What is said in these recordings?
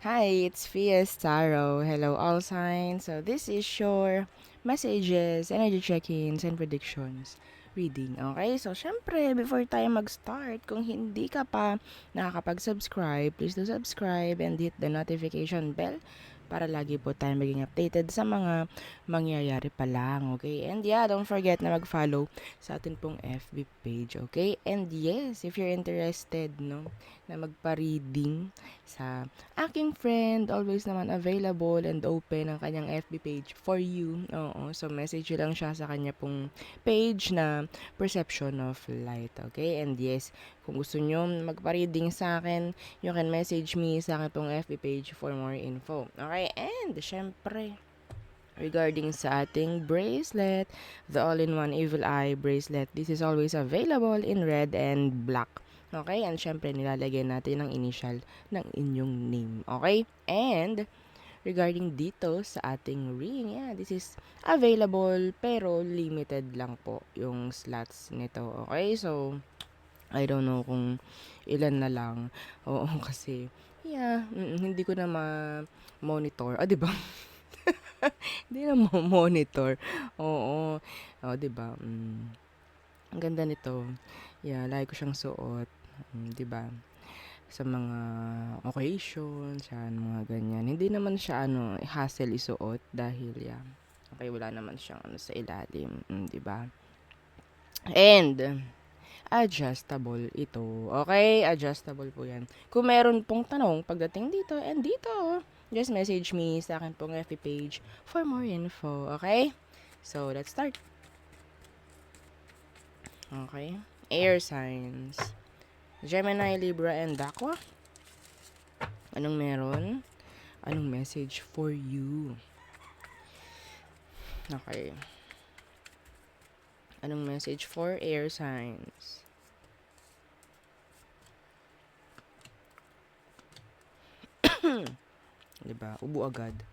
Hi, it's Fias Taro. Hello, all signs. So, this is your messages, energy check-ins, and predictions reading. Okay? So, syempre, before tayo mag-start, kung hindi ka pa nakakapag-subscribe, please do subscribe and hit the notification bell para lagi po tayo maging updated sa mga mangyayari pa lang. Okay? And yeah, don't forget na mag-follow sa atin pong FB page. Okay? And yes, if you're interested, no, na magpa-reading sa aking friend, always naman available and open ang kanyang FB page for you. Oo, so message lang siya sa kanya pong page na Perception of Light. Okay? And yes, kung gusto nyo magpa-reading sa akin, you can message me sa akin pong FB page for more info. Okay? And, syempre, regarding sa ating bracelet, the all-in-one Evil Eye bracelet. This is always available in red and black. Okay? And syempre, nilalagyan natin ang initial ng inyong name. Okay? And, regarding dito sa ating ring, yeah, this is available pero limited lang po yung slots nito. Okay? So, I don't know kung ilan na lang. Oo, kasi, yeah, hindi ko na ma-monitor. Ah, di ba? Hindi na monitor. Oo. Oh, 'di ba? Ang ganda nito. Yeah, lagi ko siyang suot, 'di ba? Sa mga occasions, yan, mga ganyan. Hindi naman siya hassle isuot dahil yeah. Okay, wala naman siyang sa ilalim, 'di ba? And adjustable ito. Okay, adjustable po 'yan. Kung meron pong tanong pagdating dito and dito, just message me sa akin pong FB page for more info. Okay? So, let's start. Okay. Air signs. Gemini, Libra, and Aqua. Anong meron? Anong message for you? Okay. Anong message for air signs? Diba? Ubo agad.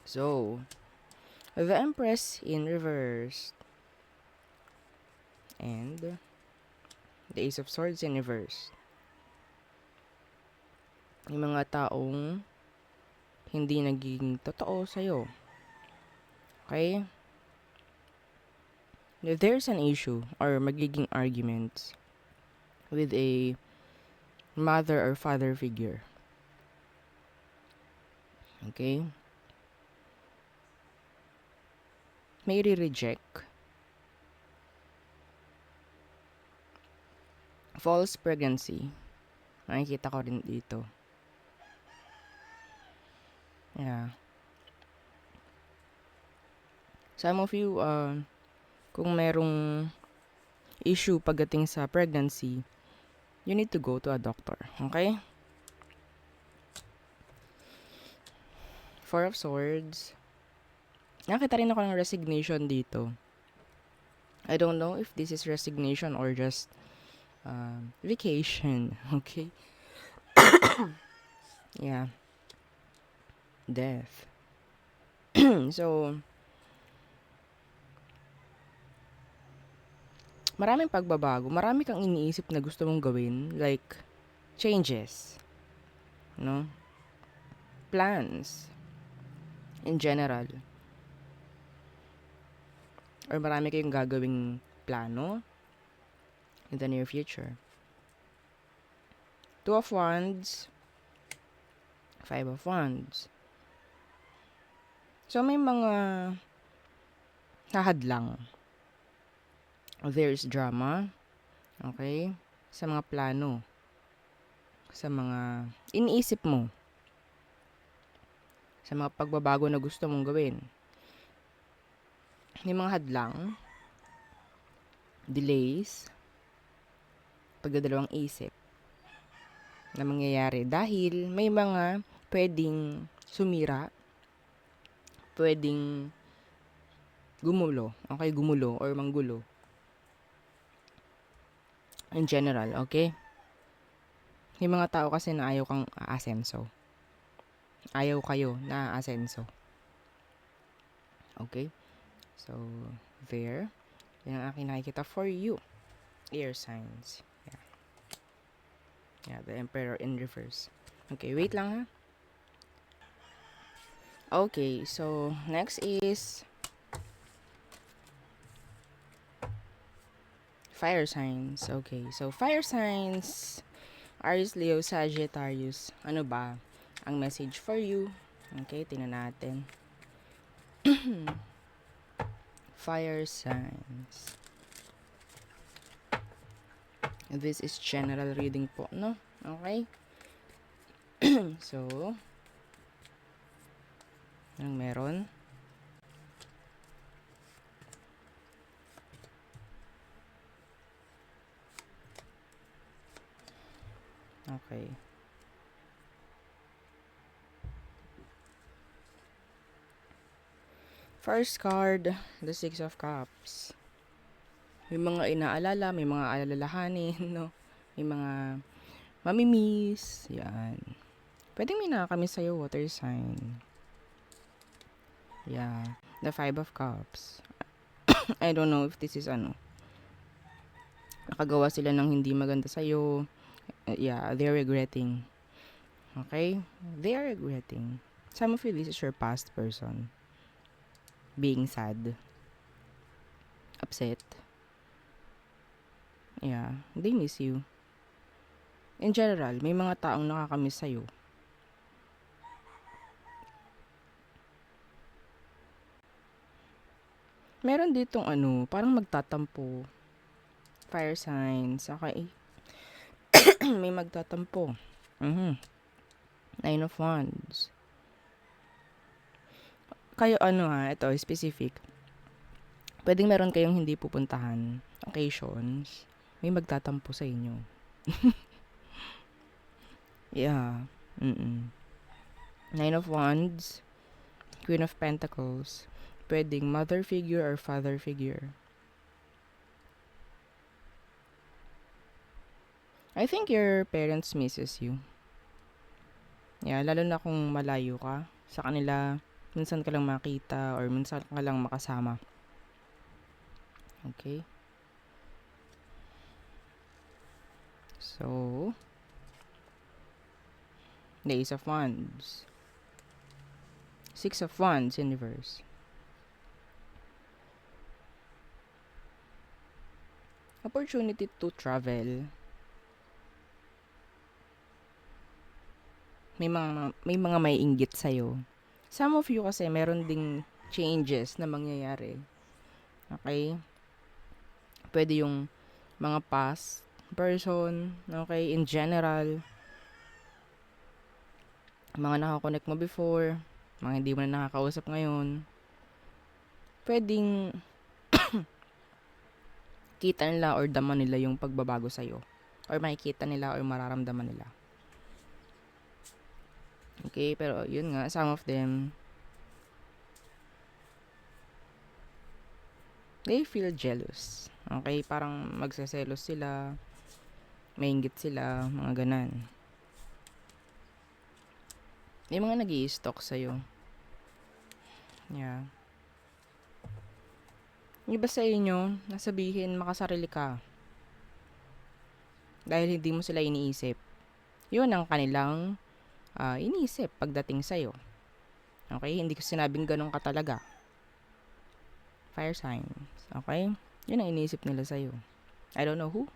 So, the Empress in reverse. And the Ace of Swords in reverse. Yung mga taong hindi naging totoo sa'yo. Okay? If there's an issue or magiging arguments with a mother or father figure. Okay? May reject. False pregnancy. Nakikita ko rin dito. Yeah. Some of you, kung merong issue pagdating sa pregnancy, you need to go to a doctor. Okay? Four of Swords. Nakita rin ako ng resignation dito. I don't know if this is resignation or just vacation. Okay? Yeah. Death. So, maraming pagbabago. Marami kang iniisip na gusto mong gawin. Like, changes. No? Plans. In general. Or marami kayong gagawing plano in the near future. Two of Wands. Five of Wands. So, may mga hahadlang. There's drama. Okay? Sa mga plano. Sa mga iniisip mo. Sa mga pagbabago na gusto mong gawin. May mga hadlang. Delays. Pagdadalawang isip. Na mangyayari. Dahil may mga pwedeng sumira. Pwedeng gumulo. Okay? Gumulo or manggulo. In general, okay? May mga tao kasi na ayaw kang aasenso. Ayaw kayo na aasenso. Okay? So, there. Yan ang aking nakikita for you. Air signs. Yeah. Yeah, the Emperor in reverse. Okay, wait lang ha. Okay, so next is fire signs. Okay, so fire signs, Aries, Leo, Sagittarius. Ano ba ang message for you? Okay, tingnan natin. Fire signs. This is general reading po, no? Okay? So, anong meron? Okay. First card, the Six of Cups. May mga inaalala, may mga alalahanin, no? May mga mamimiss. Yan. Pwedeng may nakakamiss sa'yo, water sign. Yeah. The Five of Cups. I don't know if this is nakagawa sila ng hindi maganda sa'yo. Yeah, they're regretting. Okay? They are regretting. Some of you, this is your past person. Being sad. Upset. Yeah, they miss you. In general, may mga taong nakakamiss sa'yo. Meron ditong parang magtatampo. Fire signs. Okay. May magtatampo. Nine of Wands. Kayo ito, specific. Pwedeng meron kayong hindi pupuntahan. Occasions. May magtatampo sa inyo. Yeah. Nine of Wands. Queen of Pentacles. Pwedeng mother figure or father figure. I think your parents misses you. Yeah, lalo na kung malayo ka sa kanila, minsan ka lang makita or minsan ka lang makasama. Okay? So, the Ace of Wands. Six of Wands in reverse. Opportunity to travel. May mga may inggit sa'yo. Some of you kasi meron ding changes na mangyayari. Okay? Pwede yung mga past person, okay, in general. Mga nakakonect mo before, mga hindi mo na nakakausap ngayon. Pwedeng kita nila or daman nila yung pagbabago sa'yo. Or makikita nila or mararamdaman nila. Okay, pero yun nga, some of them, they feel jealous. Okay, parang magseselos sila, mainggit sila, mga ganan. May mga nag-i-stalk sa'yo. Yeah. Yung iba sa inyo, nasabihin makasarili ka. Dahil hindi mo sila iniisip. Yun ang kanilang iniisip pagdating sa'yo. Okay? Hindi ko sinabing ganun ka talaga. Fire signs. Okay? Yun ang iniisip nila sa'yo. I don't know who.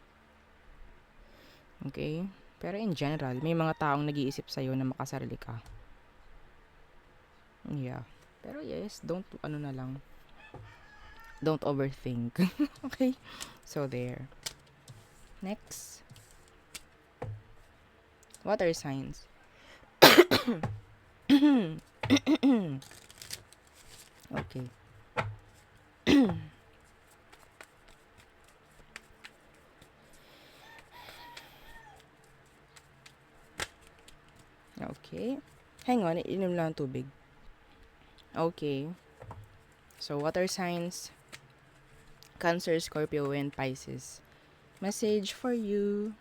Okay? Pero in general, may mga taong nag-iisip sa'yo na makasarili ka. Yeah. Pero yes, don't overthink. Okay? So there. Next. Water signs. Okay. Okay. Hang on, inom lang tubig. Okay. So, water signs. Cancer, Scorpio, and Pisces. Message for you.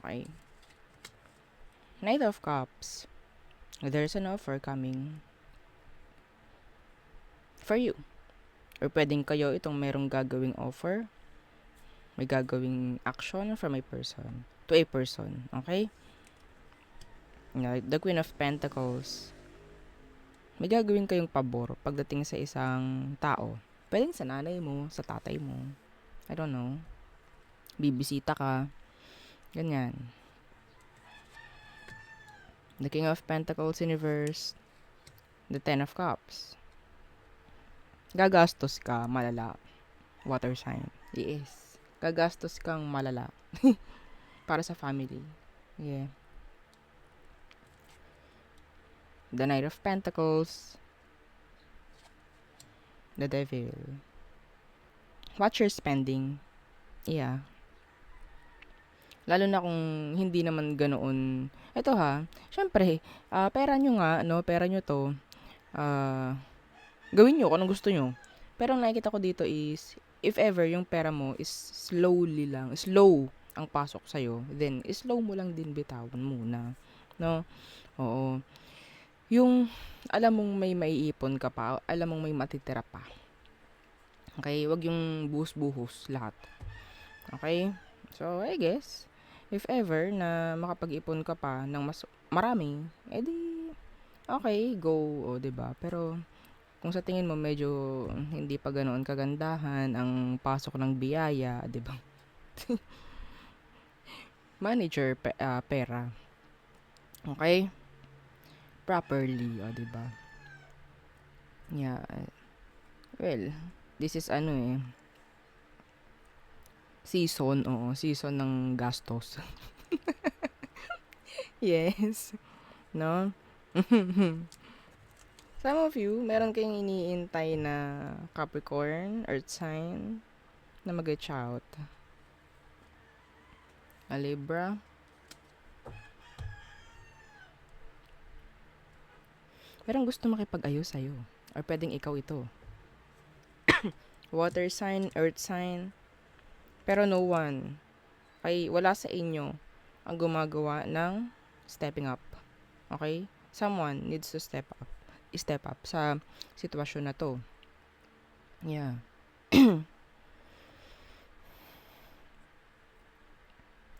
Okay. Knight of Cups. There's an offer coming. for you. Or pwedeng kayo itong merong gagawing offer, may gagawing action from a person to a person, okay? The Queen of Pentacles, may gagawin kayong pabor pagdating sa isang tao. Pwedeng sa nanay mo, sa tatay mo, I don't know, bibisita ka, ganyan. The King of Pentacles in reverse, the Ten of Cups. Gagastos ka, malala. Water sign. Yes. Gagastos kang malala. Para sa family. Yeah. The Knight of Pentacles. The Devil. Watch your spending. Yeah. Lalo na kung hindi naman ganoon. Ito ha, syempre, pera nyo nga, no? Pera nyo to. Gawin nyo kung anong gusto nyo. Pero ang nakikita ko dito is, if ever yung pera mo is slowly lang, slow ang pasok sa'yo, then slow mo lang din bitawan muna. No? Oo. Yung, alam mong may maiipon ka pa, alam mong may matitira pa. Okay? Wag yung buhos-buhos lahat. Okay? So, I guess, if ever na makapag-ipon ka pa ng mas marami, edi, okay, go, o, diba? Pero, kung sa tingin mo medyo hindi pa ganoon kagandahan ang pasok ng biyaya, 'di ba? Manager pera. Okay? Properly, 'di ba? Yeah. Well, this is season, season ng gastos. Yes. No? Some of you, meron kayong iniintay na Capricorn, Earth sign, na mag-reach out. A Libra. Merong gusto makipag-ayos sa'yo. Or pwedeng ikaw ito. Water sign, Earth sign. Pero no one. Ay, wala sa inyo ang gumagawa ng stepping up. Okay? Someone needs to step up sa sitwasyon na to. Yeah.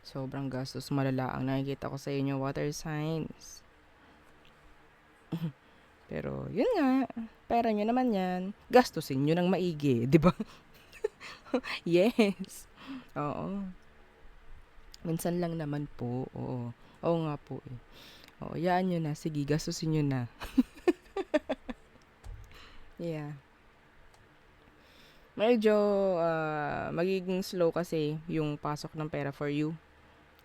Sobrang gastos malala ang nakikita ko sa inyo, water signs. Pero, yun nga, pera nyo naman yan. Gastusin nyo ng maigi, di ba? Yes. Oo. Minsan lang naman po, oo. Oo nga po eh. Oo, yaan nyo na. Sige, gastusin nyo na. Yeah. Medyo magiging slow kasi yung pasok ng pera for you.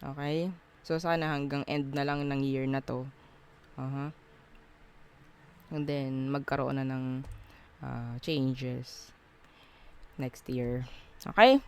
Okay? So, sana hanggang end na lang ng year na to. And then, magkaroon na ng changes next year. Okay?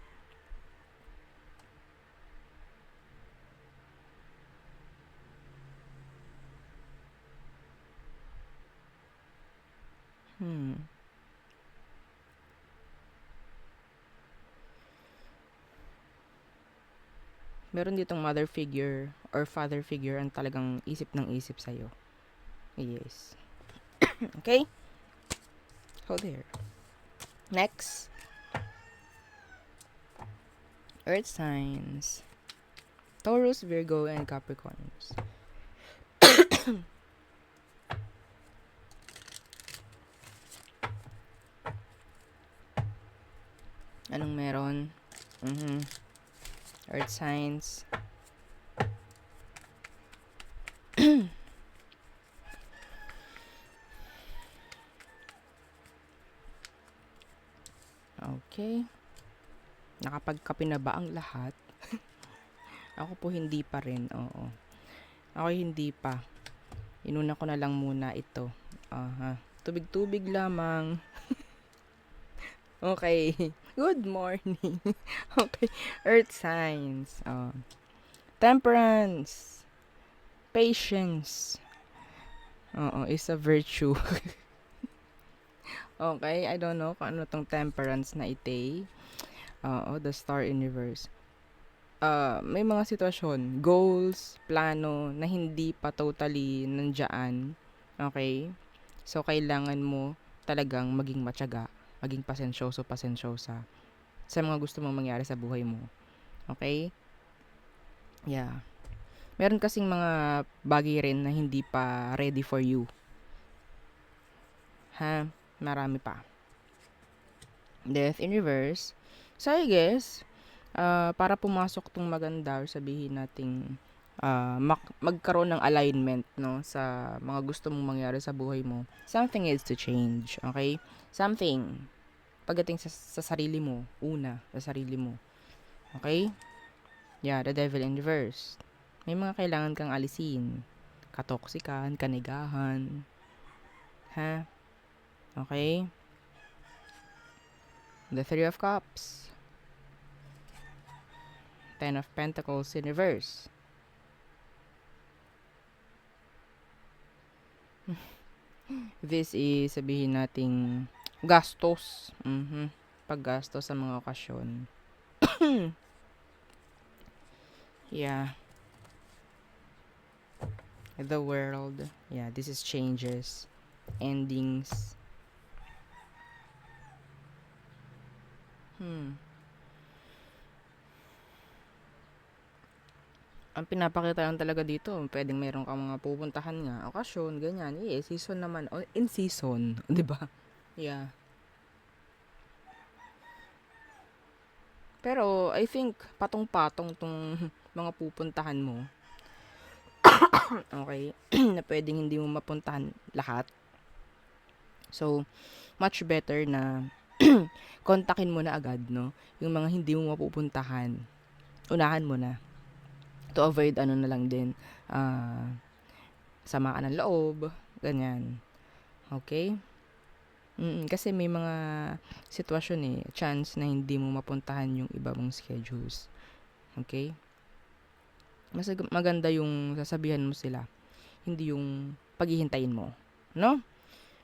Meron ditong mother figure or father figure ang talagang isip ng isip sa'yo. Yes. Okay? Hold here. Next. Earth signs. Taurus, Virgo, and Capricorns. Anong meron? Earth signs. Okay. Nakapagkape na ba ang lahat? Ako po hindi pa rin, oo. Ako hindi pa. Inuna ko na lang muna ito. Tubig-tubig lamang. Okay. Good morning. Okay. Earth signs. Temperance. Patience. Is a virtue. Okay. I don't know kung ano tong temperance na ite. The star universe. May mga sitwasyon, goals, plano na hindi pa totally nandiyan. Okay? So, kailangan mo talagang maging matyaga, maging pasensyosa sa mga gusto mong mangyari sa buhay mo. Okay? Yeah. Meron kasing mga bagay rin na hindi pa ready for you. Ha? Marami pa. Death in reverse. So, I guess, para pumasok tong maganda or sabihin nating magkaroon ng alignment no sa mga gusto mong mangyari sa buhay mo, something needs to change, okay? Something pagdating sa sarili mo, sa sarili mo. Okay? Yeah, the devil in reverse. May mga kailangan kang alisin. Katoksikan, kanigahan. Ha? Okay? The Three of Cups. Ten of Pentacles in reverse. This is, sabihin nating, gastos. Paggastos sa mga okasyon. Yeah. The world. Yeah, this is changes. Endings. Ang pinapakita lang talaga dito, pwedeng meron kang mga pupuntahan nga, okasyon, ganyan. Season naman, in season, 'di ba? Yeah. Pero I think patong-patong tong mga pupuntahan mo. Okay? Na pwedeng hindi mo mapuntahan lahat. So, much better na kontakin mo na agad, no? Yung mga hindi mo mapupuntahan. Unahan mo na. To avoid na lang din, samaan ng loob, ganyan. Okay? Kasi may mga sitwasyon chance na hindi mo mapuntahan yung iba mong schedules. Okay? Mas maganda yung sasabihan mo sila, hindi yung paghihintayin mo. No?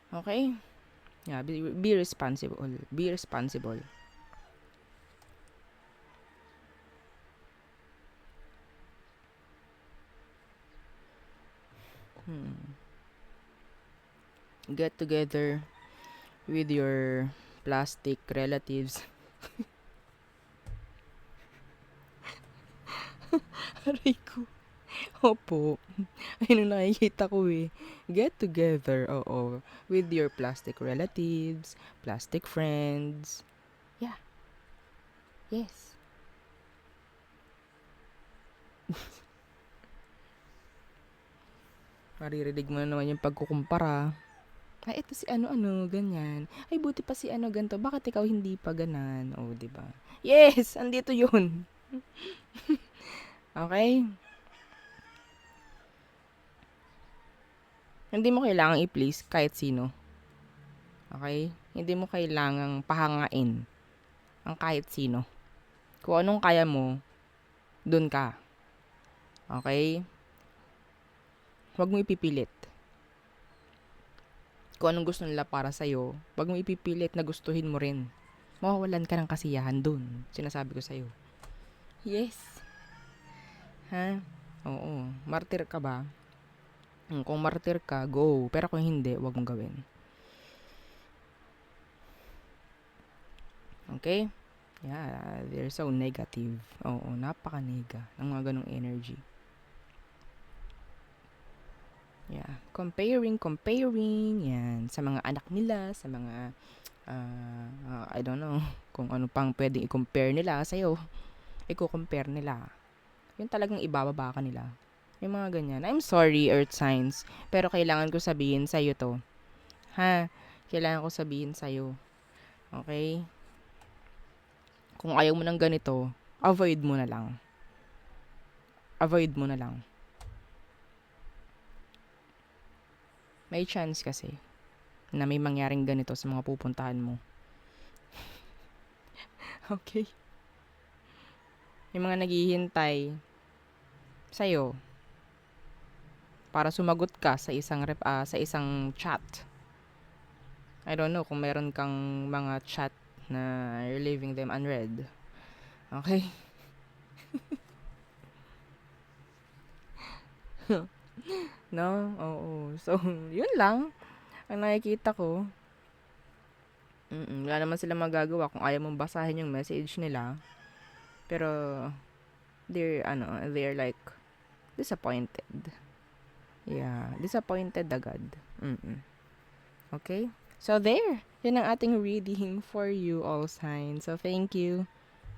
Okay? Yeah, be responsible. Be responsible. Get together with your plastic relatives. Aray ko. Opo. Ayun ang nakikita ko Get together, oo. With your plastic relatives, plastic friends. Yeah. Yes. Maririnig mo na naman yung pagkukumpara. Ay, ito si ano-ano, ganyan. Ay, buti pa si ano ganito. Bakit ikaw hindi pa ganan? Oh, di ba? Yes! Andito yun. Okay? Hindi mo kailangang i-please kahit sino. Okay? Hindi mo kailangang pahangain ang kahit sino. Kung anong kaya mo, dun ka. Okay? Huwag mo ipipilit. Kung anong gusto nila para sa'yo, huwag mo ipipilit na gustuhin mo rin. Mawawalan ka ng kasiyahan dun. Sinasabi ko sa'yo. Yes. Ha? Oo. Martir ka ba? Kung martir ka, go. Pero kung hindi, huwag mong gawin. Okay? Yeah, they're so negative. Oo, napaka-nega ng mga ganong energy. Yeah, comparing. Yan, sa mga anak nila, sa mga, I don't know, kung ano pang pwedeng i-compare nila sa'yo. I-compare nila. Yun talagang ibababa ka nila. Yung mga ganyan. I'm sorry, Earth Signs, pero kailangan ko sabihin sa'yo to. Ha? Kailangan ko sabihin sa'yo. Okay? Kung ayaw mo ng ganito, avoid mo na lang. Avoid mo na lang. May chance kasi na may mangyaring ganito sa mga pupuntahan mo. Okay? Yung mga naghihintay sa'yo para sumagot ka sa isang chat. I don't know kung meron kang mga chat na you're leaving them unread. Okay? No? Oo. So, yun lang ang nakikita ko. Wala naman silang magagawa kung ayaw mong basahin yung message nila. Pero, they're like, disappointed. Yeah, disappointed agad. Okay? So, there. Yun ang ating reading for you, all signs. So, thank you.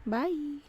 Bye!